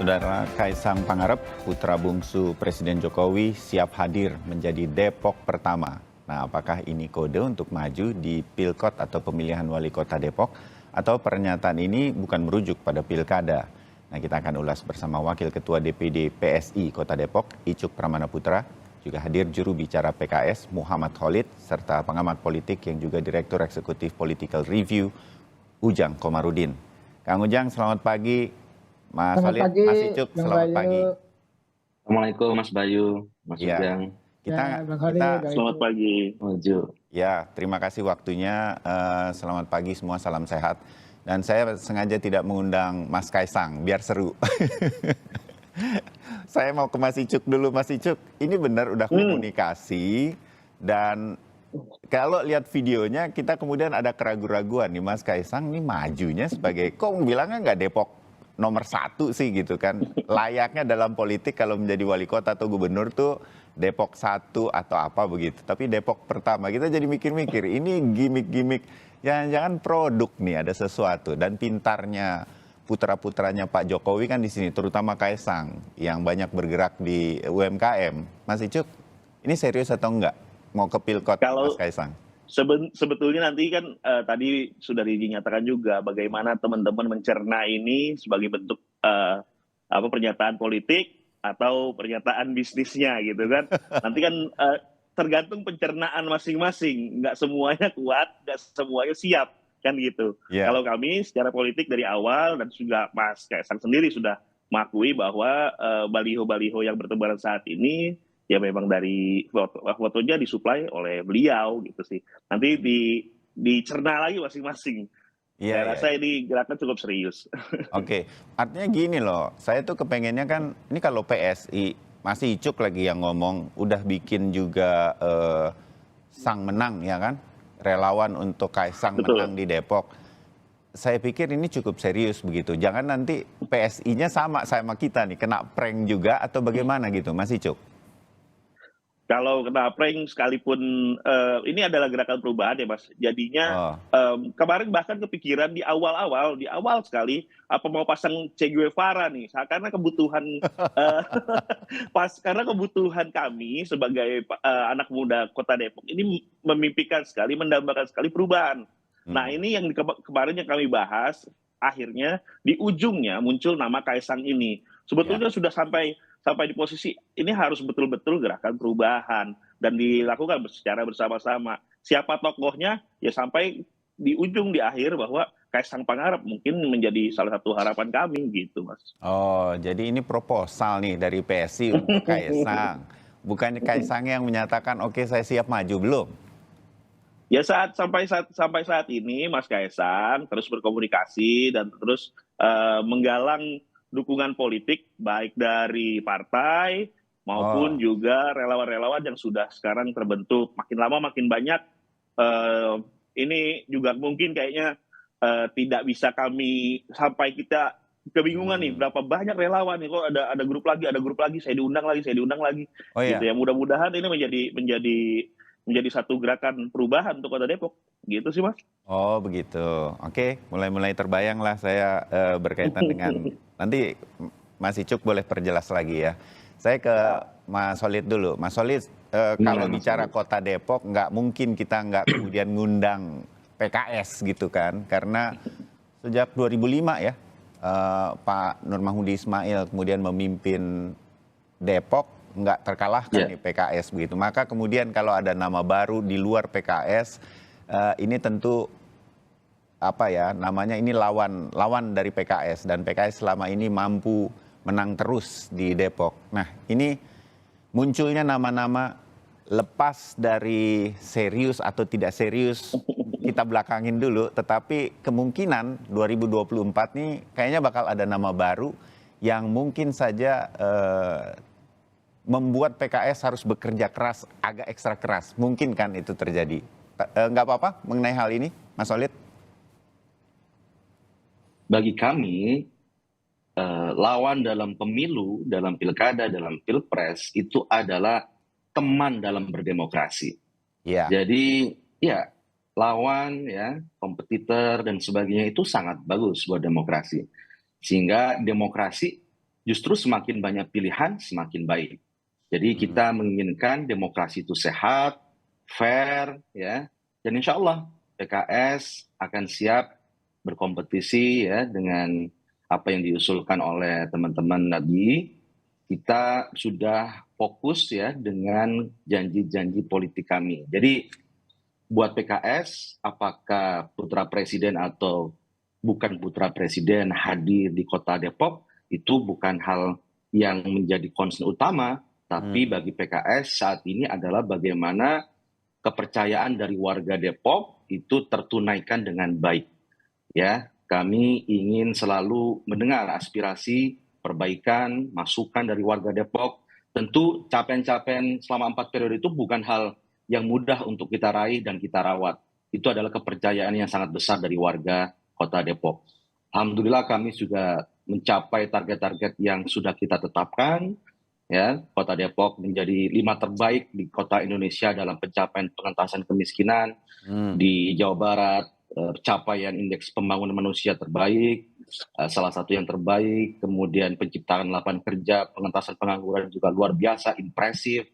Saudara Kaisang Pangarep, putra bungsu Presiden Jokowi, siap hadir menjadi Depok pertama. Nah, apakah ini kode untuk maju di Pilkot atau pemilihan wali kota Depok? Atau pernyataan ini bukan merujuk pada pilkada? Nah, kita akan ulas bersama Wakil Ketua DPD PSI Kota Depok, Icuk Pramanaputra, juga hadir juru bicara PKS Muhammad Khalid, serta pengamat politik yang juga Direktur Eksekutif Political Review, Ujang Komarudin. Kang Ujang, selamat pagi. Mas Selamat Khalid, pagi, Mas Icuk, Bang selamat Bayu. pagi. Assalamualaikum Mas Bayu, Mas Ya, Ujang. Bang Khalid, Bang Selamat Icuk. pagi, Maju. Ya, terima kasih waktunya. Selamat pagi semua, salam sehat. Dan saya sengaja tidak mengundang Mas Kaisang, biar seru. Saya mau ke Mas Icuk dulu, Mas Icuk. Ini benar udah komunikasi dan kalau lihat videonya kita kemudian ada keraguan-raguan nih, Mas Kaisang nih majunya sebagai, kok bilangnya nggak Depok nomor 1 sih gitu kan. Layaknya dalam politik kalau menjadi wali kota atau gubernur tuh Depok 1 atau apa begitu. Tapi Depok pertama, kita jadi mikir-mikir ini gimmick-gimmick, jangan-jangan produk nih ada sesuatu. Dan pintarnya putra-putranya Pak Jokowi kan di sini, terutama Kaisang yang banyak bergerak di UMKM. Mas Icuk, ini serius atau enggak mau ke Pilkot, Mas Kaisang? Sebetulnya nanti kan tadi sudah dinyatakan juga bagaimana teman-teman mencerna ini sebagai bentuk pernyataan politik atau pernyataan bisnisnya gitu kan. Nanti kan tergantung pencernaan masing-masing, nggak semuanya kuat, nggak semuanya siap kan gitu. Yeah. Kalau kami secara politik dari awal dan juga Mas Kaisang sendiri sudah mengakui bahwa baliho-baliho yang bertebaran saat ini ya memang dari fotonya disuplai oleh beliau gitu sih. Nanti dicerna lagi masing-masing. Saya rasa ini gerakan cukup serius. Oke, artinya gini loh, saya tuh kepengennya kan, ini kalau PSI, masih Icuk lagi yang ngomong, udah bikin juga sang menang ya kan, relawan untuk Kaisang menang di Depok. Saya pikir ini cukup serius begitu, jangan nanti PSI-nya sama kita nih, kena prank juga atau bagaimana gitu, Mas Icuk? Kalau kena prank sekalipun ini adalah gerakan perubahan ya Mas. Jadinya kemarin bahkan kepikiran di awal sekali apa mau pasang Che Guevara nih. Karena kebutuhan karena kebutuhan kami sebagai anak muda Kota Depok ini memimpikan sekali, mendambakan sekali perubahan. Nah, ini yang kemarin yang kami bahas, akhirnya di ujungnya muncul nama Kaisang ini. Sebetulnya sudah sampai di posisi ini harus betul-betul gerakan perubahan dan dilakukan secara bersama-sama. Siapa tokohnya ya sampai di ujung di akhir bahwa Kaisang Pangarep mungkin menjadi salah satu harapan kami gitu, Mas. Oh, jadi ini proposal nih dari PSI untuk Kaisang. Bukannya Kaisang yang menyatakan oke saya siap maju, belum? Ya sampai saat ini Mas Kaisang terus berkomunikasi dan terus menggalang dukungan politik baik dari partai maupun juga relawan-relawan yang sudah sekarang terbentuk. Makin lama makin banyak. Ini juga mungkin kayaknya tidak bisa kami sampai kita kebingungan nih berapa banyak relawan nih, kok ada grup lagi, saya diundang lagi. Oh, gitu iya. ya. Mudah-mudahan ini menjadi satu gerakan perubahan untuk Kota Depok. Gitu sih, Mas. Oh, begitu. Oke, mulai terbayang lah saya berkaitan dengan nanti Mas Icuk boleh perjelas lagi ya. Saya ke Mas Khalid dulu. Mas Khalid, kalau bicara Kota Depok nggak mungkin kita nggak kemudian ngundang PKS gitu kan. Karena sejak 2005 ya, Pak Nur Mahmudi Ismail kemudian memimpin Depok, nggak terkalahkan nih PKS begitu. Maka kemudian kalau ada nama baru di luar PKS, ini tentu apa ya namanya, ini lawan dari PKS, dan PKS selama ini mampu menang terus di Depok. Nah, ini munculnya nama-nama lepas dari serius atau tidak serius kita belakangin dulu, tetapi kemungkinan 2024 nih kayaknya bakal ada nama baru yang mungkin saja membuat PKS harus bekerja keras, agak ekstra keras. Mungkin kan itu terjadi. Nggak apa-apa mengenai hal ini, Mas Khalid? Bagi kami, lawan dalam pemilu, dalam pilkada, dalam pilpres, itu adalah teman dalam berdemokrasi. Yeah. Jadi, ya, lawan, ya, kompetitor, dan sebagainya itu sangat bagus buat demokrasi. Sehingga demokrasi justru semakin banyak pilihan, semakin baik. Jadi kita menginginkan demokrasi itu sehat, fair, ya, dan insya Allah PKS akan siap berkompetisi ya dengan apa yang diusulkan oleh teman-teman tadi. Kita sudah fokus ya dengan janji-janji politik kami. Jadi buat PKS, apakah putra presiden atau bukan putra presiden hadir di kota Depok, itu bukan hal yang menjadi concern utama, tapi bagi PKS saat ini adalah bagaimana kepercayaan dari warga Depok itu tertunaikan dengan baik. Ya, kami ingin selalu mendengar aspirasi, perbaikan, masukan dari warga Depok. Tentu capaian-capaian selama 4 periode itu bukan hal yang mudah untuk kita raih dan kita rawat. Itu adalah kepercayaan yang sangat besar dari warga Kota Depok. Alhamdulillah kami juga mencapai target-target yang sudah kita tetapkan. Ya, Kota Depok menjadi 5 terbaik di kota Indonesia dalam pencapaian pengentasan kemiskinan. Di Jawa Barat, capaian indeks pembangunan manusia terbaik, salah satu yang terbaik, kemudian penciptaan lapangan kerja, pengentasan pengangguran juga luar biasa, impresif.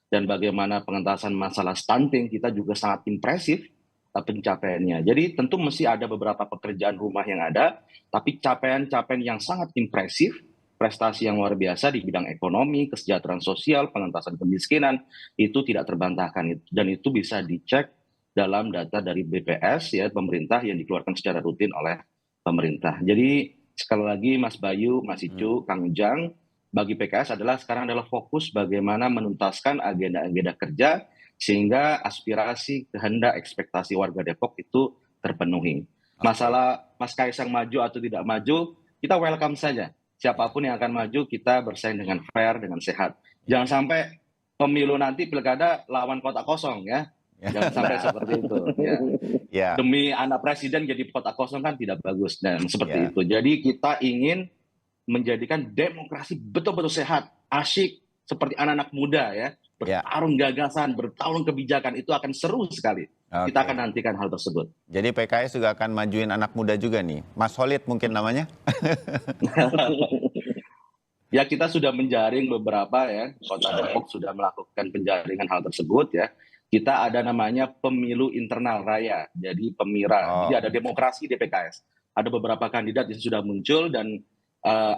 Dan bagaimana pengentasan masalah stunting kita juga sangat impresif pencapaiannya. Jadi tentu mesti ada beberapa pekerjaan rumah yang ada, tapi capaian-capaian yang sangat impresif, prestasi yang luar biasa di bidang ekonomi, kesejahteraan sosial, pengentasan kemiskinan, itu tidak terbantahkan. Dan itu bisa dicek dalam data dari BPS, ya, pemerintah yang dikeluarkan secara rutin oleh pemerintah. Jadi sekali lagi Mas Bayu, Mas Icu, Kang Ujang, bagi PKS sekarang adalah fokus bagaimana menuntaskan agenda-agenda kerja sehingga aspirasi, kehendak, ekspektasi warga Depok itu terpenuhi. Masalah Mas Kaisang maju atau tidak maju, kita welcome saja. Siapapun yang akan maju, kita bersaing dengan fair, dengan sehat. Jangan sampai pemilu nanti pilkada lawan kota kosong, ya. Jangan sampai seperti itu. Ya. Demi anak presiden jadi kota kosong kan tidak bagus dan seperti itu. Jadi kita ingin menjadikan demokrasi betul-betul sehat, asyik, seperti anak-anak muda ya, bertarung gagasan, bertarung kebijakan, itu akan seru sekali. Kita akan nantikan hal tersebut. Jadi PKS juga akan majuin anak muda juga nih, Mas Holid mungkin namanya? Ya, kita sudah menjaring beberapa ya, Kota Depok sudah melakukan penjaringan hal tersebut ya. Kita ada namanya pemilu internal raya, jadi PEMIRA. Jadi ada demokrasi di PKS. Ada beberapa kandidat yang sudah muncul dan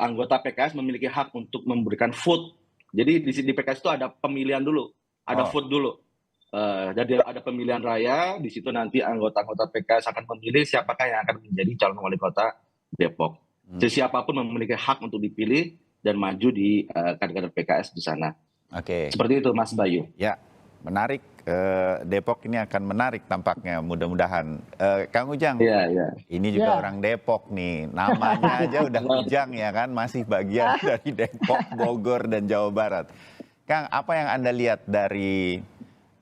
anggota PKS memiliki hak untuk memberikan vote. Jadi di PKS itu ada pemilihan dulu, ada vote dulu. Jadi ada pemilihan raya, di situ nanti anggota-anggota PKS akan memilih siapakah yang akan menjadi calon wali kota Depok. Jadi siapapun memiliki hak untuk dipilih dan maju di kader-kader PKS di sana. Seperti itu Mas Bayu. Ya, menarik. Depok ini akan menarik tampaknya, mudah-mudahan. Kang Ujang, ini juga orang Depok nih, namanya aja udah Ujang ya kan, masih bagian dari Depok, Bogor, dan Jawa Barat. Kang, apa yang Anda lihat dari,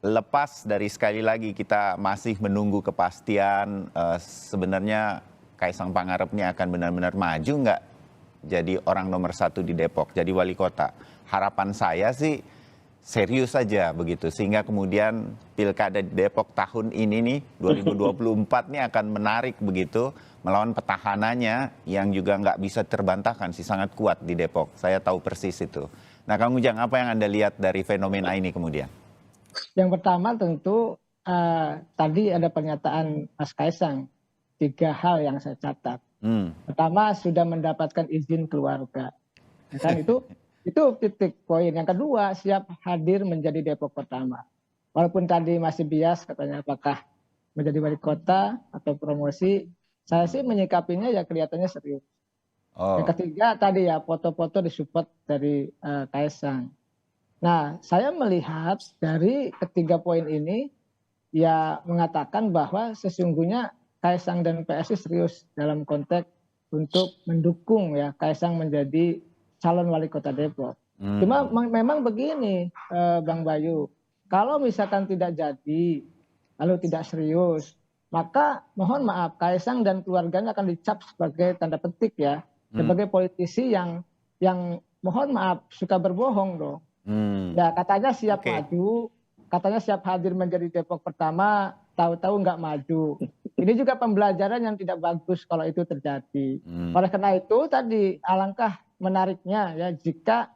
lepas dari sekali lagi kita masih menunggu kepastian, sebenarnya Kaisang Pangarep ini akan benar-benar maju nggak jadi orang nomor 1 di Depok, jadi wali kota? Harapan saya sih serius saja begitu, sehingga kemudian pilkada di Depok tahun ini nih 2024 nih akan menarik begitu, melawan petahananya yang juga nggak bisa terbantahkan sih, sangat kuat di Depok. Saya tahu persis itu. Nah, Kang Ujang, apa yang Anda lihat dari fenomena ini kemudian? Yang pertama tentu tadi ada pernyataan Mas Kaisang, 3 hal yang saya catat. Pertama, sudah mendapatkan izin keluarga. Kan itu titik poin. Yang kedua, siap hadir menjadi Depok pertama. Walaupun tadi masih bias katanya apakah menjadi wali kota atau promosi, saya sih menyikapinya ya kelihatannya serius. Yang ketiga tadi ya foto-foto disupport dari Kaisang. Nah, saya melihat dari ketiga poin ini ya mengatakan bahwa sesungguhnya Kaisang dan PSI serius dalam konteks untuk mendukung ya Kaisang menjadi calon wali kota Depok. Cuma memang begini Bang Bayu, kalau misalkan tidak jadi, lalu tidak serius, maka mohon maaf Kaisang dan keluarganya akan dicap sebagai tanda petik ya, sebagai politisi yang mohon maaf suka berbohong dong. Ya katanya siap maju, katanya siap hadir menjadi Depok pertama, tahu-tahu nggak maju. Ini juga pembelajaran yang tidak bagus kalau itu terjadi. Oleh karena itu tadi alangkah menariknya ya jika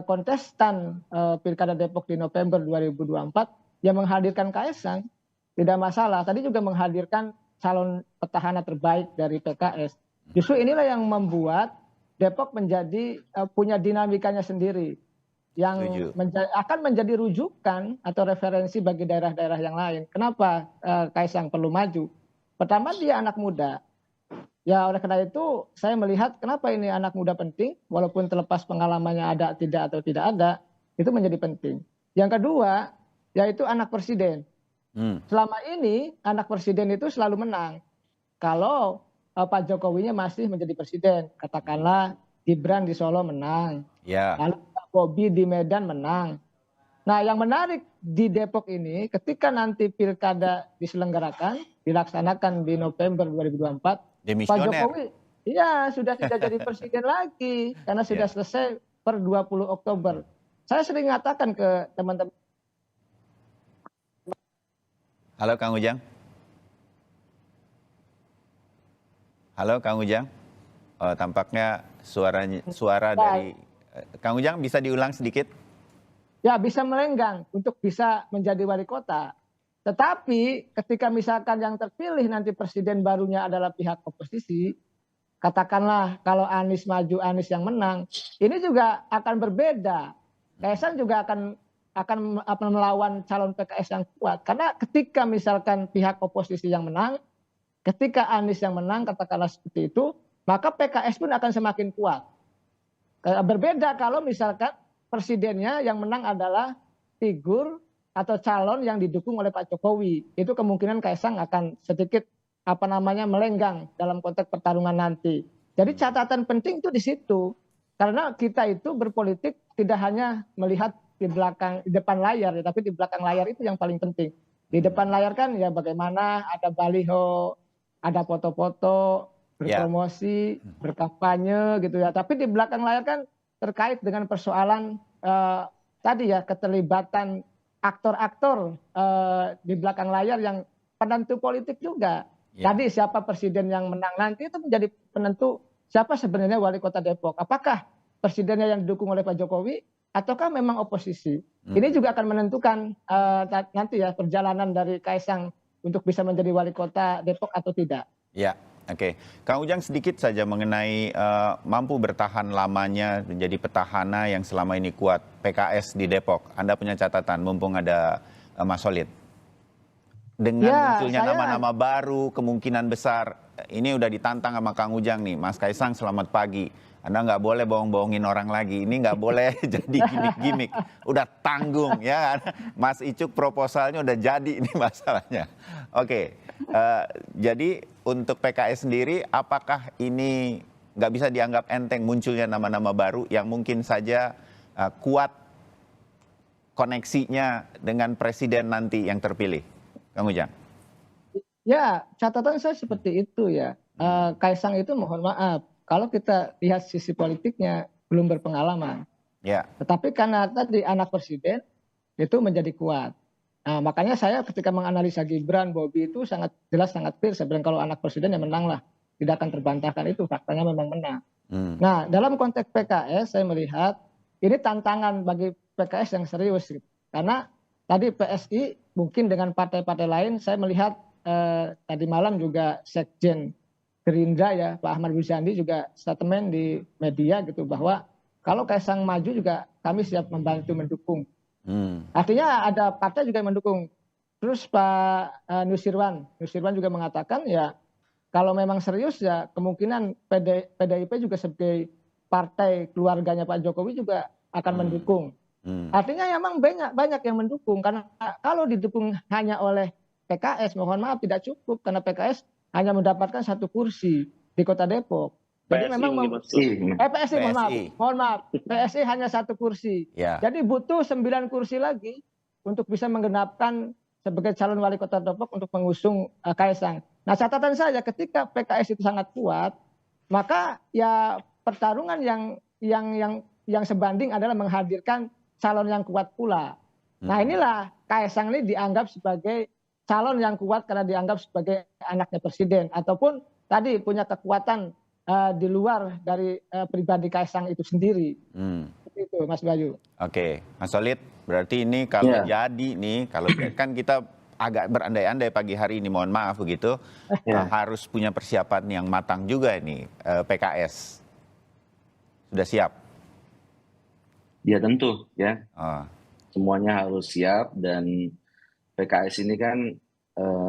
kontestan Pilkada Depok di November 2024 yang menghadirkan Kaesang tidak masalah. Tadi juga menghadirkan calon petahana terbaik dari PKS. Justru inilah yang membuat Depok menjadi punya dinamikanya sendiri yang akan menjadi rujukan atau referensi bagi daerah-daerah yang lain. Kenapa Kaesang perlu maju? Pertama, dia anak muda. Ya oleh karena itu saya melihat kenapa ini anak muda penting, walaupun terlepas pengalamannya ada tidak atau tidak ada, itu menjadi penting. Yang kedua, yaitu anak presiden. Selama ini anak presiden itu selalu menang. Kalau Pak Jokowinya masih menjadi presiden, katakanlah Gibran di Solo menang, lalu Pak Bobi di Medan menang. Nah yang menarik di Depok ini ketika nanti pilkada diselenggarakan, dilaksanakan di November 2024, Pak Jokowi iya sudah tidak jadi presiden lagi karena sudah selesai per 20 Oktober. Saya sering mengatakan ke teman-teman. Halo Kang Ujang. Halo Kang Ujang. Oh, tampaknya suara dari Kang Ujang bisa diulang sedikit? Ya bisa melenggang untuk bisa menjadi wali kota. Tetapi ketika misalkan yang terpilih nanti presiden barunya adalah pihak oposisi, katakanlah kalau Anies maju, Anies yang menang, ini juga akan berbeda. Kaesang juga akan melawan calon PKS yang kuat. Karena ketika misalkan pihak oposisi yang menang, ketika Anies yang menang, katakanlah seperti itu, maka PKS pun akan semakin kuat. Berbeda kalau misalkan presidennya yang menang adalah figur atau calon yang didukung oleh Pak Jokowi. Itu kemungkinan Kaesang akan sedikit melenggang dalam konteks pertarungan nanti. Jadi catatan penting itu di situ. Karena kita itu berpolitik tidak hanya melihat di depan layar, tapi di belakang layar itu yang paling penting. Di depan layar kan ya bagaimana ada baliho, ada foto-foto, berpromosi, berkampanye gitu ya. Tapi di belakang layar kan terkait dengan persoalan tadi ya keterlibatan aktor-aktor di belakang layar yang penentu politik juga. Tadi siapa presiden yang menang nanti itu menjadi penentu siapa sebenarnya wali kota Depok. Apakah presidennya yang didukung oleh Pak Jokowi ataukah memang oposisi? Ini juga akan menentukan nanti ya perjalanan dari Kaesang untuk bisa menjadi wali kota Depok atau tidak. Ya, oke. Kang Ujang sedikit saja mengenai mampu bertahan lamanya menjadi petahana yang selama ini kuat PKS di Depok. Anda punya catatan mumpung ada Mas Solid. Dengan munculnya nama-nama baru, kemungkinan besar, ini udah ditantang sama Kang Ujang nih. Mas Kaesang selamat pagi. Anda nggak boleh bohong-bohongin orang lagi. Ini nggak boleh jadi gimmick-gimmick. Udah tanggung ya kan. Mas Icuk proposalnya udah jadi ini masalahnya. Oke, jadi untuk PKS sendiri apakah ini nggak bisa dianggap enteng munculnya nama-nama baru yang mungkin saja kuat koneksinya dengan presiden nanti yang terpilih? Kang Ujang. Ya, catatan saya seperti itu ya. Kaesang itu mohon maaf, kalau kita lihat sisi politiknya belum berpengalaman. Ya. Tetapi karena tadi anak presiden itu menjadi kuat. Nah, makanya saya ketika menganalisa Gibran, Bobi itu sangat jelas, sangat clear. Sebenarnya kalau anak presiden yang menang lah, tidak akan terbantahkan itu, faktanya memang menang. Nah, dalam konteks PKS saya melihat ini tantangan bagi PKS yang serius. Karena tadi PSI mungkin dengan partai-partai lain, saya melihat tadi malam juga Sekjen Gerindra ya Pak Ahmad Muzani juga statement di media gitu bahwa kalau Kaesang maju juga kami siap membantu mendukung. Artinya ada partai juga yang mendukung. Terus Pak Nusirwan juga mengatakan ya kalau memang serius ya kemungkinan PDIP juga sebagai partai keluarganya Pak Jokowi juga akan mendukung. Artinya memang banyak yang mendukung karena kalau didukung hanya oleh PKS mohon maaf tidak cukup karena PKS hanya mendapatkan 1 kursi di Kota Depok. Jadi memang PSI mohon maaf PSI hanya 1 kursi. Jadi butuh 9 kursi lagi untuk bisa menggenapkan sebagai calon wali Kota Depok untuk mengusung Kaesang. Nah, catatan saya ketika PKS itu sangat kuat, maka ya pertarungan yang sebanding adalah menghadirkan calon yang kuat pula. Nah, inilah Kaesang ini dianggap sebagai calon yang kuat karena dianggap sebagai anaknya presiden ataupun tadi punya kekuatan di luar dari pribadi Kaisang itu sendiri. Seperti itu, Mas Bayu. Oke, Mas Solid, berarti ini kalau jadi nih, kalau kan kita agak berandai-andai pagi hari ini, mohon maaf begitu, harus punya persiapan yang matang juga ini PKS. Sudah siap? Ya tentu ya. Semuanya harus siap, dan PKS ini kan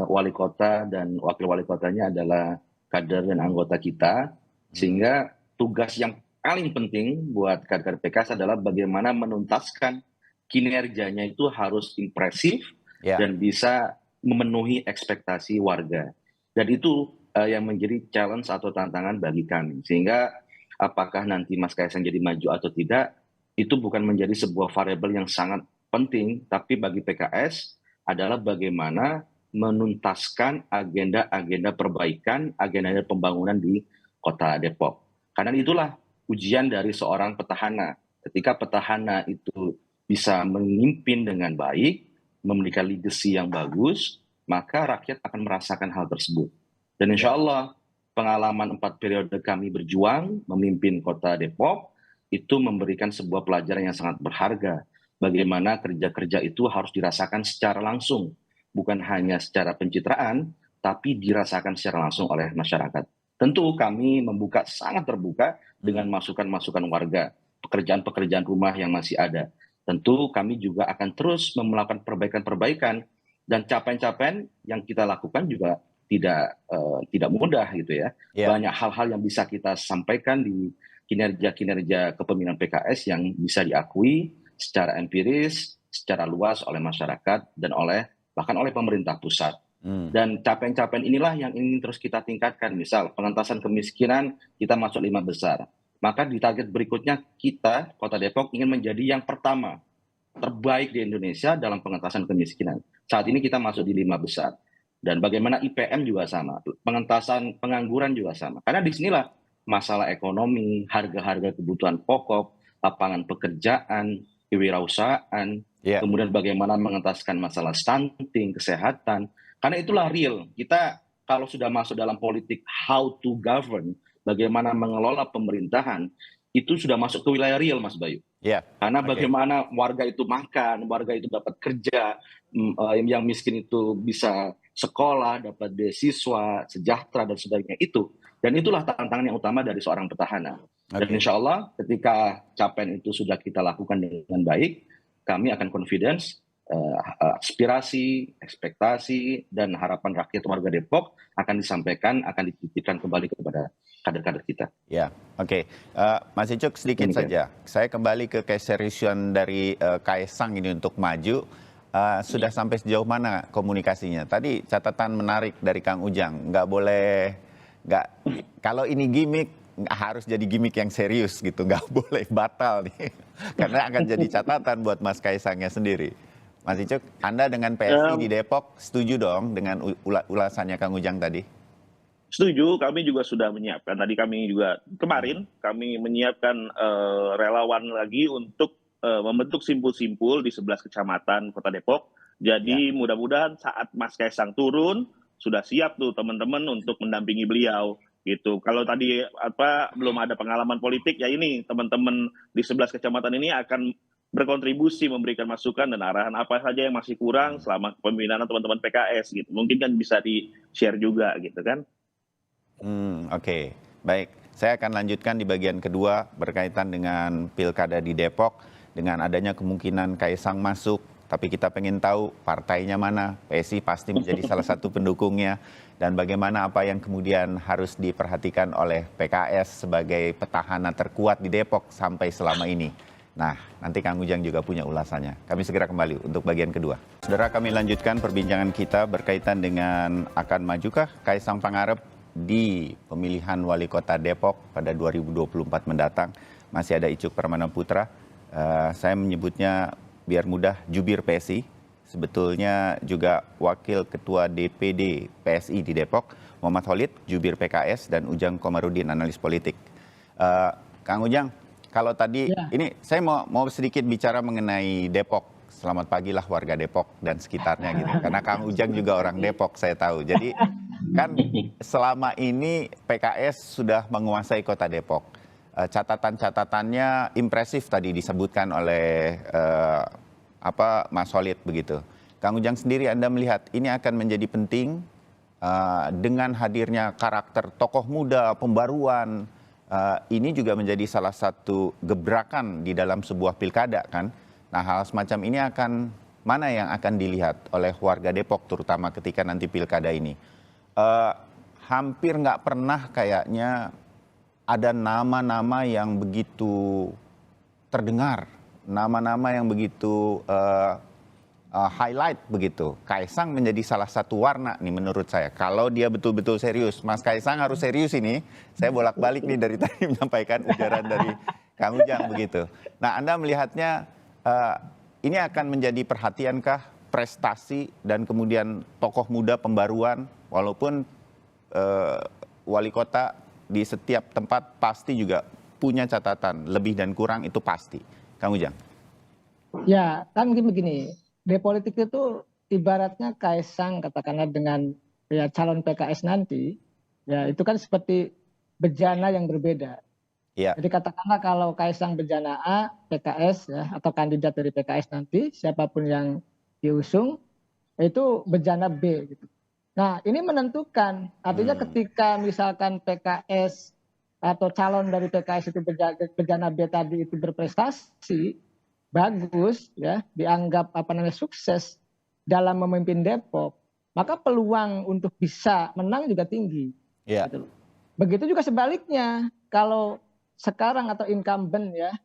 wali kota dan wakil wali kotanya adalah kader dan anggota kita, sehingga tugas yang paling penting buat kader PKS adalah bagaimana menuntaskan kinerjanya itu harus impresif dan bisa memenuhi ekspektasi warga. Dan itu yang menjadi challenge atau tantangan bagi kami. Sehingga apakah nanti Mas Kaisang jadi maju atau tidak, itu bukan menjadi sebuah variabel yang sangat penting, tapi bagi PKS adalah bagaimana menuntaskan agenda-agenda perbaikan, agenda pembangunan di Kota Depok. Karena itulah ujian dari seorang petahana. Ketika petahana itu bisa memimpin dengan baik, memiliki legacy yang bagus, maka rakyat akan merasakan hal tersebut. Dan insya Allah pengalaman 4 periode kami berjuang memimpin Kota Depok itu memberikan sebuah pelajaran yang sangat berharga. Bagaimana kerja-kerja itu harus dirasakan secara langsung, bukan hanya secara pencitraan, tapi dirasakan secara langsung oleh masyarakat. Tentu kami sangat terbuka dengan masukan-masukan warga, pekerjaan-pekerjaan rumah yang masih ada. Tentu kami juga akan terus melakukan perbaikan-perbaikan, dan capaian-capaian yang kita lakukan juga tidak mudah gitu ya. Banyak hal-hal yang bisa kita sampaikan di kinerja-kinerja kepemimpinan PKS yang bisa diakui secara empiris, secara luas oleh masyarakat dan bahkan oleh pemerintah pusat. Dan capaian-capaian inilah yang ingin terus kita tingkatkan. Misal pengentasan kemiskinan kita masuk 5 besar. Maka di target berikutnya kita, Kota Depok, ingin menjadi yang pertama terbaik di Indonesia dalam pengentasan kemiskinan. Saat ini kita masuk di 5 besar. Dan bagaimana IPM juga sama, pengentasan pengangguran juga sama. Karena disinilah masalah ekonomi, harga-harga kebutuhan pokok, lapangan pekerjaan, kewirausahaan, kemudian bagaimana mengentaskan masalah stunting, kesehatan. Karena itulah real. Kita kalau sudah masuk dalam politik how to govern, bagaimana mengelola pemerintahan, itu sudah masuk ke wilayah real, Mas Bayu. Karena bagaimana warga itu makan, warga itu dapat kerja, yang miskin itu bisa sekolah, dapat beasiswa, sejahtera, dan sebagainya itu. Dan itulah tantangan yang utama dari seorang petahana. Dan insya Allah ketika capaian itu sudah kita lakukan dengan baik, kami akan confidence, aspirasi, ekspektasi, dan harapan rakyat warga Depok akan disampaikan, akan dititipkan kembali kepada kader-kader kita. Mas Icuk, sedikit saja. Saya kembali ke keseriusan dari Kaisang ini untuk maju. Sudah sampai sejauh mana komunikasinya? Tadi catatan menarik dari Kang Ujang, kalau ini gimmick, harus jadi gimmick yang serius gitu, nggak boleh batal nih, karena akan jadi catatan buat Mas Kaisangnya sendiri. Mas Icuk, Anda dengan PSI di Depok setuju dong dengan ulasannya Kang Ujang tadi? Setuju, kami juga sudah menyiapkan. Tadi kami juga kemarin kami menyiapkan relawan lagi untuk membentuk simpul-simpul di 11 kecamatan Kota Depok. Jadi mudah-mudahan saat Mas Kaisang turun sudah siap tuh teman-teman untuk mendampingi beliau gitu. Kalau tadi belum ada pengalaman politik, ya ini teman-teman di 11 kecamatan ini akan berkontribusi memberikan masukan dan arahan apa saja yang masih kurang selama kepemimpinan teman-teman PKS gitu. Mungkin kan bisa di-share juga gitu kan. Baik. Saya akan lanjutkan di bagian kedua berkaitan dengan Pilkada di Depok, dengan adanya kemungkinan Kaisang masuk, tapi kita pengen tahu partainya mana. PSI pasti menjadi salah satu pendukungnya, dan bagaimana apa yang kemudian harus diperhatikan oleh PKS sebagai petahana terkuat di Depok sampai selama ini. Nah, nanti Kang Ujang juga punya ulasannya. Kami segera kembali untuk bagian kedua. Saudara, kami lanjutkan perbincangan kita berkaitan dengan akan majukah Kaisang Pangarep di pemilihan wali kota Depok pada 2024 mendatang. Masih ada Icuk Pramana Putra. Saya menyebutnya biar mudah jubir PSI. Sebetulnya juga wakil ketua DPD PSI di Depok, Muhammad Khalid, jubir PKS, dan Ujang Komarudin, analis politik. Kang Ujang, kalau tadi ini saya mau sedikit bicara mengenai Depok. Selamat pagi lah warga Depok dan sekitarnya gitu. Karena Kang Ujang juga orang Depok, saya tahu. Jadi Kan selama ini PKS sudah menguasai Kota Depok. Catatan-catatannya impresif tadi disebutkan oleh Mas Solid begitu. Kang Ujang sendiri Anda melihat ini akan menjadi penting dengan hadirnya karakter tokoh muda, pembaruan. Ini juga menjadi salah satu gebrakan di dalam sebuah pilkada kan. Nah hal semacam ini mana yang akan dilihat oleh warga Depok terutama ketika nanti pilkada ini. Hampir nggak pernah kayaknya ada nama-nama yang begitu terdengar, nama-nama yang begitu highlight begitu. Kaisang menjadi salah satu warna nih menurut saya. Kalau dia betul-betul serius, Mas Kaisang harus serius ini. Saya bolak-balik nih dari tadi menyampaikan ujaran dari Kang Ujang begitu. Nah Anda melihatnya ini akan menjadi perhatiankah prestasi dan kemudian tokoh muda pembaruan walaupun wali kota di setiap tempat pasti juga punya catatan lebih dan kurang itu pasti. Kang Ujang. Ya kan begini, di politik itu ibaratnya Kaisang katakanlah dengan ya calon PKS nanti, ya itu kan seperti bejana yang berbeda. Ya. Jadi katakanlah kalau Kaisang bejana A, PKS ya atau kandidat dari PKS nanti siapapun yang diusung itu bejana B gitu. Nah ini menentukan, artinya ketika misalkan PKS atau calon dari PKS itu bejana B tadi itu berprestasi bagus ya, dianggap sukses dalam memimpin Depok, maka peluang untuk bisa menang juga tinggi. Ya. Gitu. Begitu juga sebaliknya, kalau sekarang atau incumbent ya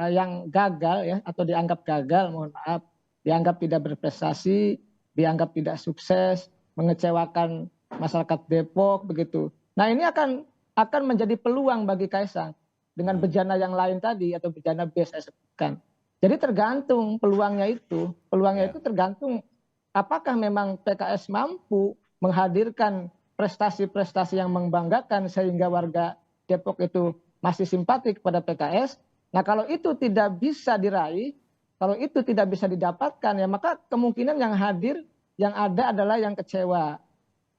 yang gagal ya atau dianggap gagal, mohon maaf, dianggap tidak berprestasi, dianggap tidak sukses, mengecewakan masyarakat Depok begitu. Nah ini akan menjadi peluang bagi Kaisang dengan bejana yang lain tadi atau bejana B saya sebutkan. Jadi tergantung peluangnya itu tergantung apakah memang PKS mampu menghadirkan prestasi-prestasi yang membanggakan sehingga warga Depok itu masih simpatik kepada PKS. Nah kalau itu tidak bisa diraih, kalau itu tidak bisa didapatkan ya maka kemungkinan yang hadir yang ada adalah yang kecewa.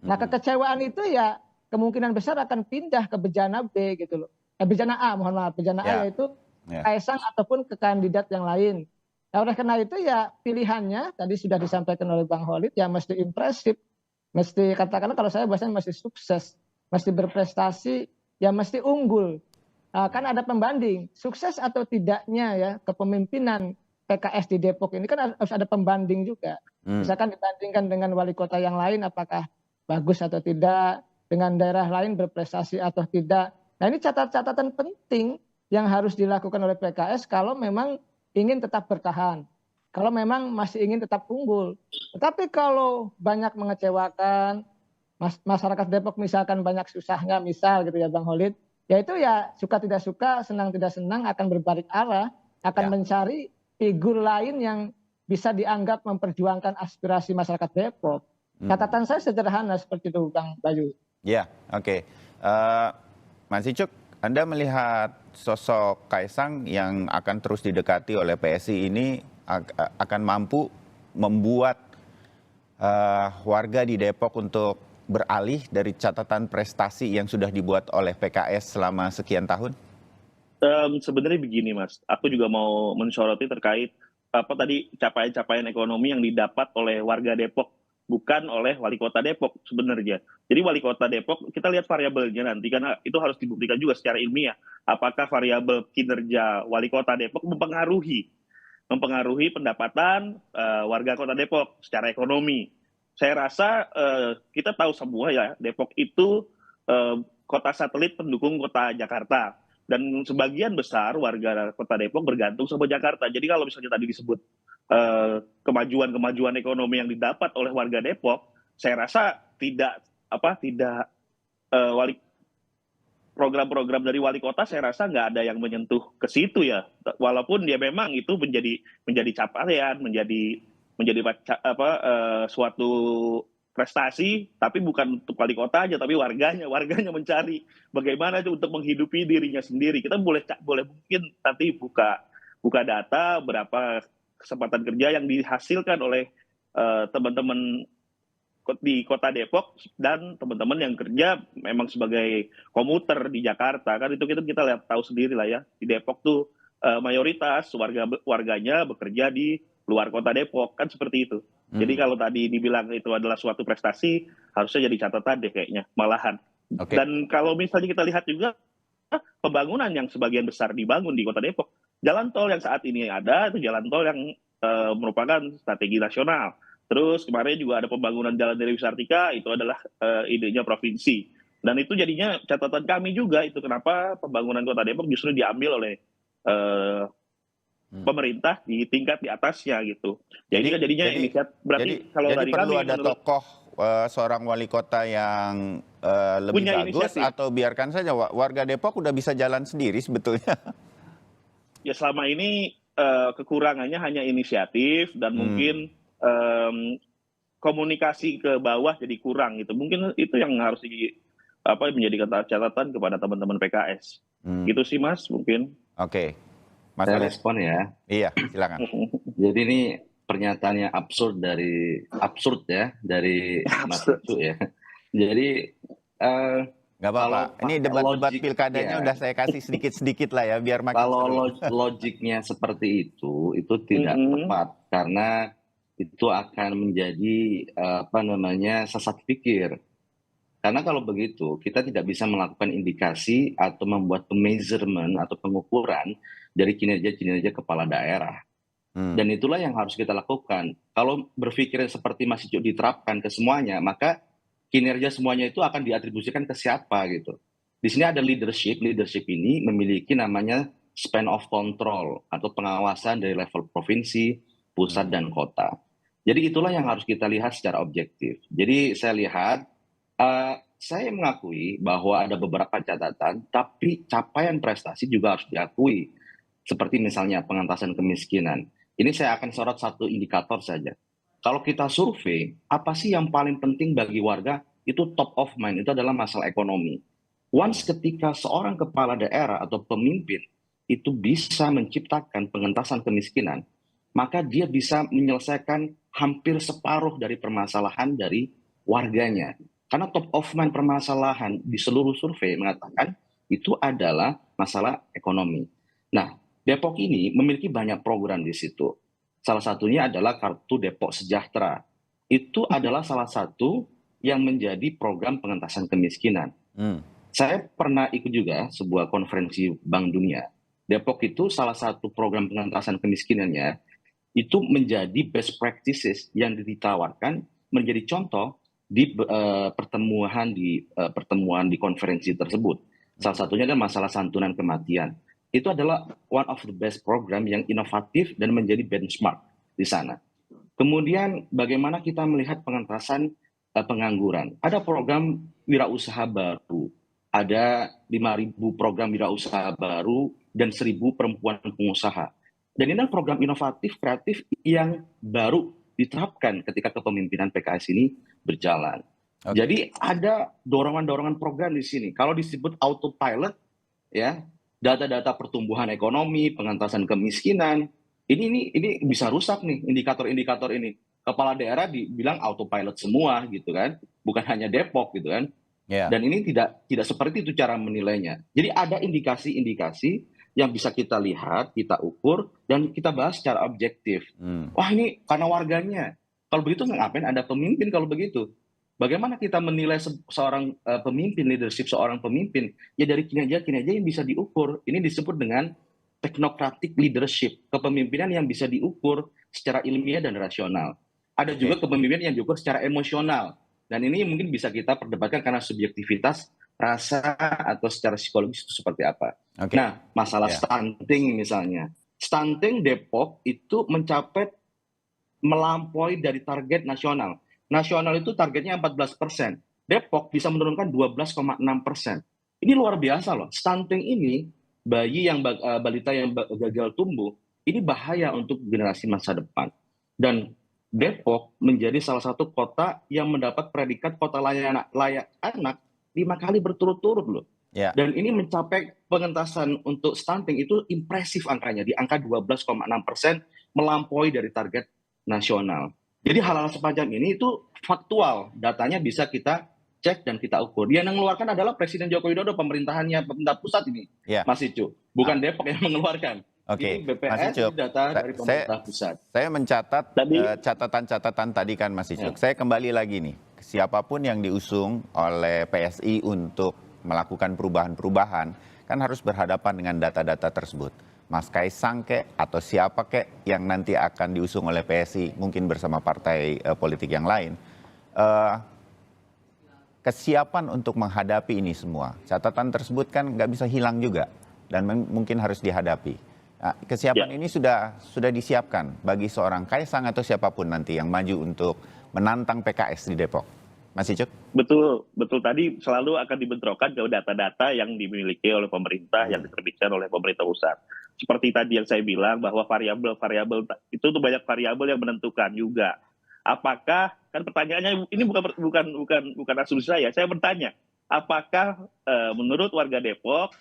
Nah kekecewaan itu ya kemungkinan besar akan pindah ke bejana B gitu loh. Bejana A, mohon maaf, bejana A yaitu Kaisang ataupun ke kandidat yang lain. Nah, oleh karena itu ya pilihannya tadi sudah disampaikan oleh Bang Holid ya mesti impresif, mesti katakanlah kalau saya bahasanya mesti sukses, mesti berprestasi, ya mesti unggul. Kan ada pembanding sukses atau tidaknya ya kepemimpinan PKS di Depok ini kan harus ada pembanding juga. Misalkan dibandingkan dengan wali kota yang lain apakah bagus atau tidak, dengan daerah lain berprestasi atau tidak. Nah ini catatan penting yang harus dilakukan oleh PKS kalau memang ingin tetap bertahan, kalau memang masih ingin tetap unggul. Tetapi kalau banyak mengecewakan, masyarakat Depok misalkan banyak susahnya misal gitu ya Bang Holid, ya itu ya suka tidak suka, senang tidak senang akan berbalik arah, akan mencari figur lain yang bisa dianggap memperjuangkan aspirasi masyarakat Depok. Catatan saya sederhana seperti itu Bang Bayu. Ya, oke. Mas Icuk, Anda melihat sosok Kaisang yang akan terus didekati oleh PSI ini akan mampu membuat warga di Depok untuk beralih dari catatan prestasi yang sudah dibuat oleh PKS selama sekian tahun? Sebenarnya begini Mas, aku juga mau mensoroti terkait tadi capaian-capaian ekonomi yang didapat oleh warga Depok, bukan oleh wali kota Depok sebenarnya. Jadi wali kota Depok, kita lihat variabelnya nanti, karena itu harus dibuktikan juga secara ilmiah. Apakah variabel kinerja wali kota Depok mempengaruhi pendapatan warga kota Depok secara ekonomi. Saya rasa kita tahu semua ya, Depok itu kota satelit pendukung kota Jakarta. Dan sebagian besar warga kota Depok bergantung sama Jakarta. Jadi kalau misalnya tadi disebut kemajuan ekonomi yang didapat oleh warga Depok, saya rasa tidak program-program dari wali kota saya rasa nggak ada yang menyentuh ke situ ya. Walaupun dia memang itu menjadi capaian, menjadi suatu prestasi, tapi bukan untuk wali kota aja, tapi warganya mencari bagaimana untuk menghidupi dirinya sendiri. Kita boleh mungkin nanti buka data berapa kesempatan kerja yang dihasilkan oleh teman-teman di kota Depok dan teman-teman yang kerja memang sebagai komuter di Jakarta kan itu kita lihat tahu sendiri lah ya, di Depok tuh mayoritas warganya bekerja di luar kota Depok kan seperti itu. Jadi kalau tadi dibilang itu adalah suatu prestasi, harusnya jadi catatan deh kayaknya malahan. Dan kalau misalnya kita lihat juga pembangunan yang sebagian besar dibangun di kota Depok, jalan tol yang saat ini ada itu jalan tol yang merupakan strategi nasional. Terus kemarin juga ada pembangunan jalan Dewi Sartika, itu adalah idenya provinsi. Dan itu jadinya catatan kami juga, itu kenapa pembangunan kota Depok justru diambil oleh pemerintah di tingkat di atasnya gitu. Jadinya berarti kalau jadi dari perlu kami ada tokoh seorang wali kota yang lebih punya bagus inisiatif. Atau biarkan saja warga Depok udah bisa jalan sendiri sebetulnya. Ya selama ini kekurangannya hanya inisiatif dan mungkin komunikasi ke bawah jadi kurang gitu. Mungkin itu yang harus menjadi catatan kepada teman-teman PKS. Gitu sih Mas mungkin. Oke. Mas Saya Ali. respon ya. Iya, silakan. Jadi ini pernyataan yang absurd dari Mas Icu ya. Jadi nggak apa-apa. Ini debat-debat pilkadanya udah saya kasih sedikit-sedikit lah ya biar makin kalau seru. logiknya seperti itu tidak tepat karena itu akan menjadi sesat pikir. Karena kalau begitu kita tidak bisa melakukan indikasi atau membuat measurement atau pengukuran dari kinerja kepala daerah. Dan itulah yang harus kita lakukan. Kalau berpikir seperti Mas Icu diterapkan ke semuanya, maka kinerja semuanya itu akan diatribusikan ke siapa gitu. Di sini ada leadership ini memiliki namanya span of control atau pengawasan dari level provinsi, pusat dan kota. Jadi itulah yang harus kita lihat secara objektif. Jadi saya lihat, saya mengakui bahwa ada beberapa catatan, tapi capaian prestasi juga harus diakui. Seperti misalnya pengentasan kemiskinan. Ini saya akan sorot satu indikator saja. Kalau kita survei, apa sih yang paling penting bagi warga? Itu top of mind, itu adalah masalah ekonomi. Once ketika seorang kepala daerah atau pemimpin itu bisa menciptakan pengentasan kemiskinan, maka dia bisa menyelesaikan hampir separuh dari permasalahan dari warganya. Karena top of mind permasalahan di seluruh survei mengatakan itu adalah masalah ekonomi. Nah, Depok ini memiliki banyak program di situ. Salah satunya adalah Kartu Depok Sejahtera. Itu adalah salah satu yang menjadi program pengentasan kemiskinan. Saya pernah ikut juga sebuah konferensi Bank Dunia. Depok itu salah satu program pengentasan kemiskinannya itu menjadi best practices yang ditawarkan menjadi contoh di pertemuan di konferensi tersebut. Salah satunya adalah masalah santunan kematian. Itu adalah one of the best program yang inovatif dan menjadi benchmark di sana. Kemudian bagaimana kita melihat pengentasan pengangguran. Ada program wirausaha baru, ada 5.000 program wirausaha baru dan 1.000 perempuan pengusaha. Dan ini adalah program inovatif, kreatif yang baru diterapkan ketika kepemimpinan PKS ini berjalan. Jadi ada dorongan-dorongan program di sini. Kalau disebut autopilot, ya, data-data pertumbuhan ekonomi, pengentasan kemiskinan, ini bisa rusak nih indikator-indikator ini. Kepala daerah dibilang autopilot semua gitu kan, bukan hanya Depok gitu kan. Dan ini tidak seperti itu cara menilainya. Jadi ada indikasi-indikasi yang bisa kita lihat, kita ukur, dan kita bahas secara objektif. Wah ini karena warganya. Kalau begitu ngapain ada pemimpin kalau begitu? Bagaimana kita menilai seorang pemimpin, leadership seorang pemimpin? Ya dari kinerja-kinerja yang bisa diukur. Ini disebut dengan technocratic leadership, kepemimpinan yang bisa diukur secara ilmiah dan rasional. Ada juga kepemimpinan yang diukur secara emosional. Dan ini mungkin bisa kita perdebatkan karena subjektivitas, rasa, atau secara psikologis itu seperti apa. Nah, masalah stunting misalnya. Stunting Depok itu melampaui dari target nasional. Nasional itu targetnya 14%. Depok bisa menurunkan 12,6%. Ini luar biasa loh. Stunting ini, balita yang gagal tumbuh, ini bahaya untuk generasi masa depan. Dan Depok menjadi salah satu kota yang mendapat predikat kota layak anak 5 kali berturut-turut loh. Dan ini mencapai pengentasan untuk stunting itu impresif angkanya, di angka 12,6%, melampaui dari target nasional. Jadi hal-hal sepanjang ini itu faktual, datanya bisa kita cek dan kita ukur. Dia yang mengeluarkan adalah Presiden Joko Widodo, pemerintahannya, pemerintah pusat ini, Ya. Mas Icu. Bukan Depok yang mengeluarkan. Oke, Ini BPS, Mas Icuk, ini data dari pemerintah pusat. saya mencatat Tadi- catatan-catatan tadi kan Mas Icuk. Ya. Saya kembali lagi nih, siapapun yang diusung oleh PSI untuk melakukan perubahan-perubahan, kan harus berhadapan dengan data-data tersebut. Mas Kaisang kek atau siapa kek yang nanti akan diusung oleh PSI, mungkin bersama partai politik yang lain. Kesiapan untuk menghadapi ini semua, catatan tersebut kan nggak bisa hilang juga dan mungkin harus dihadapi. Nah, kesiapan ini sudah disiapkan bagi seorang Kaisang atau siapapun nanti yang maju untuk menantang PKS di Depok. Mas Icuk? Betul tadi selalu akan dibentrokan ke data-data yang dimiliki oleh pemerintah, yang diterbitkan oleh pemerintah pusat. Seperti tadi yang saya bilang bahwa variabel-variabel itu tuh banyak variabel yang menentukan juga. Apakah, kan pertanyaannya ini bukan asumsi saya bertanya, apakah menurut warga Depok,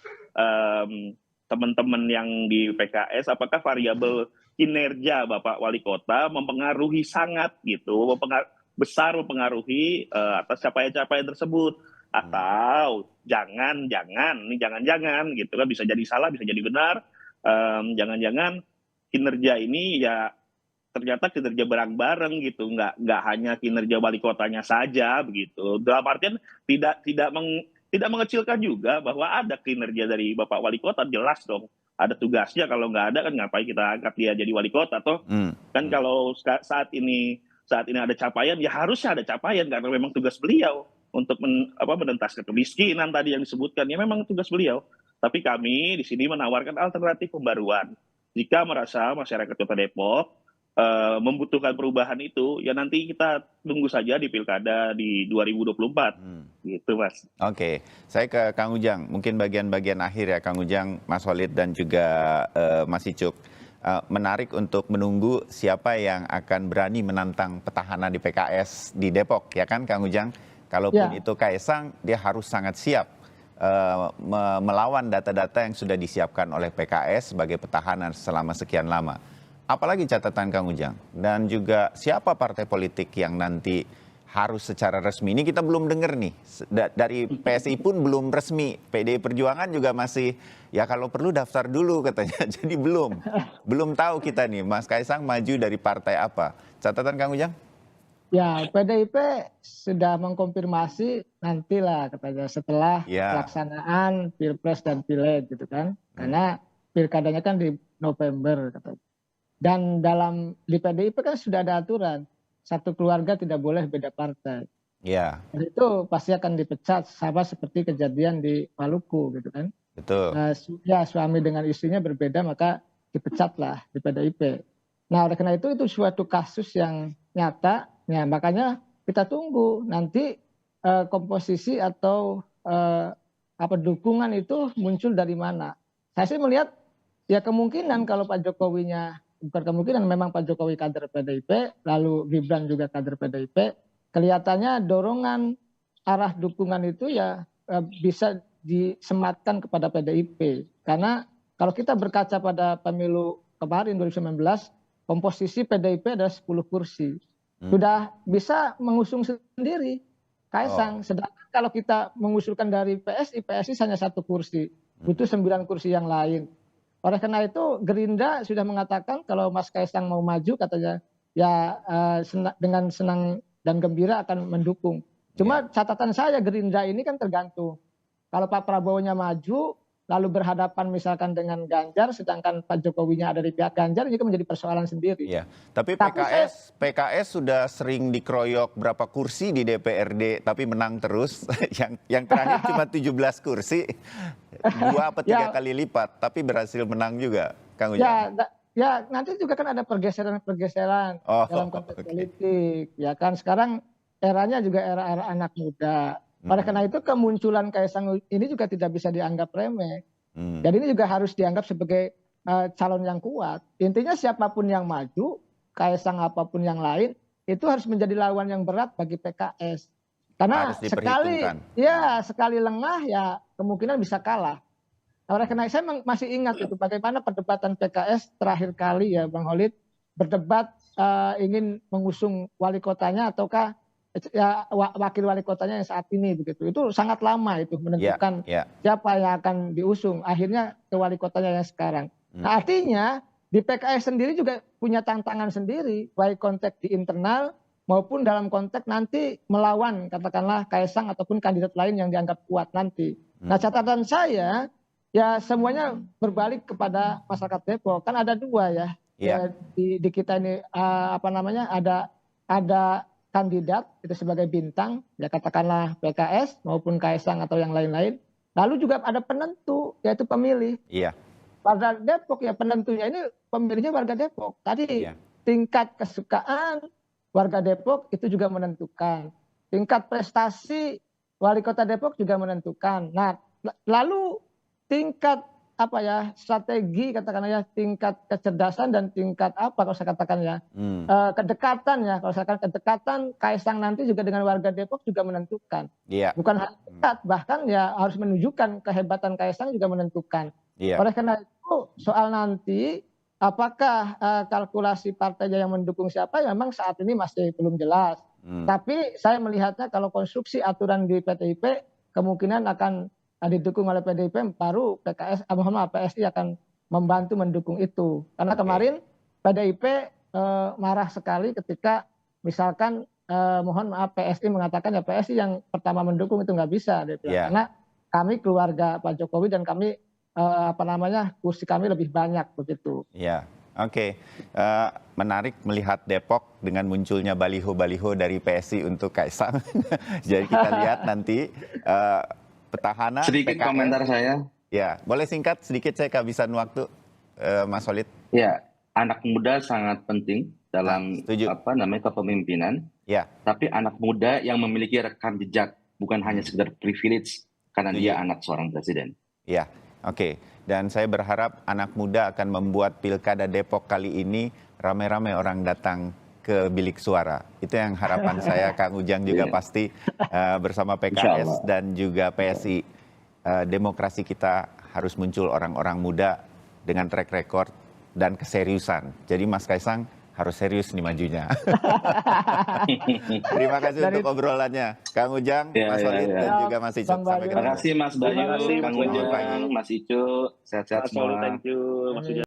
teman-teman yang di PKS, apakah variabel kinerja Bapak Wali Kota mempengaruhi sangat gitu, besar mempengaruhi atas capaian-capaian tersebut, atau jangan gitu kan, bisa jadi salah, bisa jadi benar, jangan-jangan kinerja ini ya ternyata kinerja bareng-bareng gitu, nggak hanya kinerja wali kotanya saja begitu. Dalam artian tidak mengecilkan juga bahwa ada kinerja dari Bapak Wali Kota, jelas dong. Ada tugasnya, kalau nggak ada kan ngapain kita angkat dia jadi wali kota toh? Kan kalau saat ini ada capaian, ya harusnya ada capaian karena memang tugas beliau untuk menentaskan kemiskinan tadi yang disebutkan, ya memang tugas beliau. Tapi kami di sini menawarkan alternatif pembaruan. Jika merasa masyarakat Kota Depok membutuhkan perubahan itu, ya nanti kita tunggu saja di Pilkada di 2024. Gitu, Mas. Oke, saya ke Kang Ujang. Mungkin bagian-bagian akhir ya, Kang Ujang, Mas Walid dan juga Mas Icuk. Menarik untuk menunggu siapa yang akan berani menantang petahana di PKS di Depok, ya kan Kang Ujang? Kalaupun itu Kaisang, dia harus sangat siap melawan data-data yang sudah disiapkan oleh PKS sebagai petahana selama sekian lama. Apalagi catatan Kang Ujang, dan juga siapa partai politik yang nanti harus secara resmi, ini kita belum dengar nih, dari PSI pun belum resmi, PDI Perjuangan juga masih, ya kalau perlu daftar dulu katanya, jadi belum tahu kita nih, Mas Kaisang maju dari partai apa, catatan Kang Ujang? Ya, PDIP sudah mengkonfirmasi nantilah katanya setelah pelaksanaan Pilpres dan Pileg gitu kan, karena pilkadanya kan di November katanya. Dan di PDIP kan sudah ada aturan, satu keluarga tidak boleh beda partai. Iya. Dan itu pasti akan dipecat, sama seperti kejadian di Maluku gitu kan. Betul. Ya, suami dengan istrinya berbeda maka dipecatlah di PDIP. Nah, oleh karena itu suatu kasus yang nyata, ya makanya kita tunggu nanti komposisi atau dukungan itu muncul dari mana. Saya sih melihat ya kemungkinan kalau Pak Jokowinya, bukan kemungkinan, memang Pak Jokowi kader PDIP, lalu Gibran juga kader PDIP, kelihatannya dorongan arah dukungan itu ya bisa disematkan kepada PDIP. Karena kalau kita berkaca pada pemilu kemarin 2019, komposisi PDIP adalah 10 kursi. Sudah bisa mengusung sendiri Kaisang. Sedangkan kalau kita mengusulkan dari PSI hanya 1 kursi. Butuh 9 kursi yang lain. Oleh karena itu Gerindra sudah mengatakan kalau Mas Kaisang mau maju katanya ya dengan senang dan gembira akan mendukung. Cuma catatan saya Gerindra ini kan tergantung. Kalau Pak Prabowo-nya maju lalu berhadapan misalkan dengan Ganjar, sedangkan Pak Jokowinya ada di pihak Ganjar, ini kan menjadi persoalan sendiri. Iya, tapi PKS sudah sering dikeroyok berapa kursi di DPRD, tapi menang terus. yang terakhir cuma 17 kursi, 2 atau 3 kali lipat, tapi berhasil menang juga, Kang Ujang. Ya, nanti juga kan ada pergeseran dalam konteks politik. Ya kan, sekarang eranya juga era anak muda. Oleh karena itu kemunculan Kaisang ini juga tidak bisa dianggap remeh. Dan ini juga harus dianggap sebagai calon yang kuat. Intinya siapapun yang maju, Kaisang apapun yang lain, itu harus menjadi lawan yang berat bagi PKS. Karena sekali lengah ya kemungkinan bisa kalah. Oleh karena itu saya masih ingat itu bagaimana perdebatan PKS terakhir kali ya Bang Holid berdebat ingin mengusung wali kotanya ataukah ya, wakil wali kotanya yang saat ini begitu. Itu sangat lama itu menentukan siapa yang akan diusung. Akhirnya ke wali kotanya yang sekarang. Nah, artinya di PKS sendiri juga punya tantangan sendiri, baik konteks di internal maupun dalam konteks nanti melawan katakanlah Kaisang ataupun kandidat lain yang dianggap kuat nanti. Nah, catatan saya ya semuanya berbalik kepada masyarakat Depok. Kan ada dua ya. Ya di kita ini apa namanya ada kandidat itu sebagai bintang ya katakanlah PKS maupun Kaisang atau yang lain-lain. Lalu juga ada penentu yaitu pemilih. Iya. Warga Depok ya penentunya ini pemilihnya warga Depok. Tadi tingkat kesukaan warga Depok itu juga menentukan. Tingkat prestasi wali kota Depok juga menentukan. Nah, lalu tingkat apa ya strategi katakanlah ya tingkat kecerdasan dan tingkat apa kalau saya katakan ya kedekatan ya kalau saya katakan kedekatan Kaisang nanti juga dengan warga Depok juga menentukan. Bukan hanya dekat bahkan ya harus menunjukkan kehebatan Kaisang juga menentukan. Oleh karena itu soal nanti apakah kalkulasi partainya yang mendukung siapa ya memang saat ini masih belum jelas. Tapi saya melihatnya kalau konstruksi aturan di PTIP kemungkinan akan didukung oleh PDIP, baru PSI akan membantu mendukung itu. Karena kemarin PDIP marah sekali ketika misalkan mohon maaf PSI mengatakan ya PSI yang pertama mendukung itu nggak bisa. Karena kami keluarga Pak Jokowi dan kami kursi kami lebih banyak begitu. Iya. Oke, menarik melihat Depok dengan munculnya baliho-baliho dari PSI untuk Kaisang. Jadi kita lihat nanti petahana sedikit PKS. Komentar saya. Ya, boleh singkat sedikit saya kehabisan waktu, Mas Solid. Ya, anak muda sangat penting dalam kepemimpinan. Ya. Tapi anak muda yang memiliki rekam jejak bukan hanya sekedar privilege karena dia anak seorang presiden. Ya, oke. Dan saya berharap anak muda akan membuat Pilkada Depok kali ini ramai-ramai orang datang ke bilik suara. Itu yang harapan saya, Kang Ujang juga pasti bersama PKS dan juga PSI. Demokrasi kita harus muncul orang-orang muda dengan track record dan keseriusan. Jadi Mas Kaisang harus serius nih majunya. Terima kasih untuk obrolannya. Kang Ujang, Mas Solid, dan juga Mas Icuk. Sampai ketemu. Terima kasih Mas Bayu, Kang Ujang, Mas Icuk. Sehat-sehat semua. Thank you, Mas Ujang.